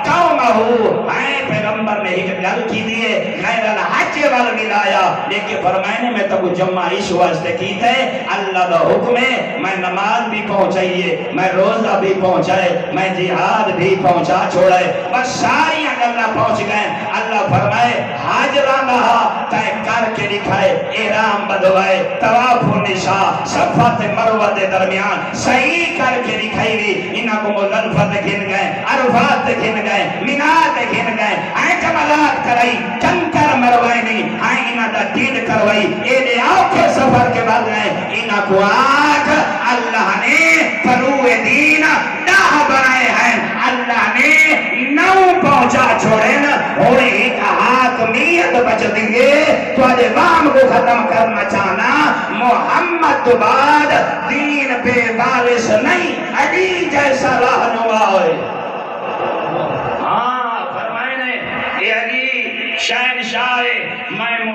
قومہ پیغمبر نے ایک گل کی دیئے غیر الحج وال ملایا لیکن فرمائنے میں تب جمعہ اس واسطے کی تھے اللہ دا حکم ہے میں نماز بھی پہنچائیے میں روزہ بھی پہنچائے میں جہاد بھی پہنچا چھوڑے بس ساری اللہ پہنچ گئے اللہ فرمائے حاجرہ رہا تے کر کے دکھائے احرام بدوائے طواف النساء صفا تے مروہ دے درمیان صحیح کر کے دکھائی گئی انہاں کو مزدلفہ تے گھن گئے عرفات تے گھن گئے مینا تے گھن گئے جمالات کرائی کنکر مروائے نہیں انہاں دا دید کروائی اے آنکھیں سفر کے بعد گئے انہاں کو آنکھ اللہ نے فروع دین ناہ بنائے ہیں اللہ نے نو پہنچا چھوڑے نا اور ایک حاکمیت بچ دیئے تو آج وام کو ختم کرنا چاہنا محمد تو بعد دین پہ وارث نہیں علی جیسا رہنما ہوئے ہاں فرمائے نے اے علی شہنشاہ میں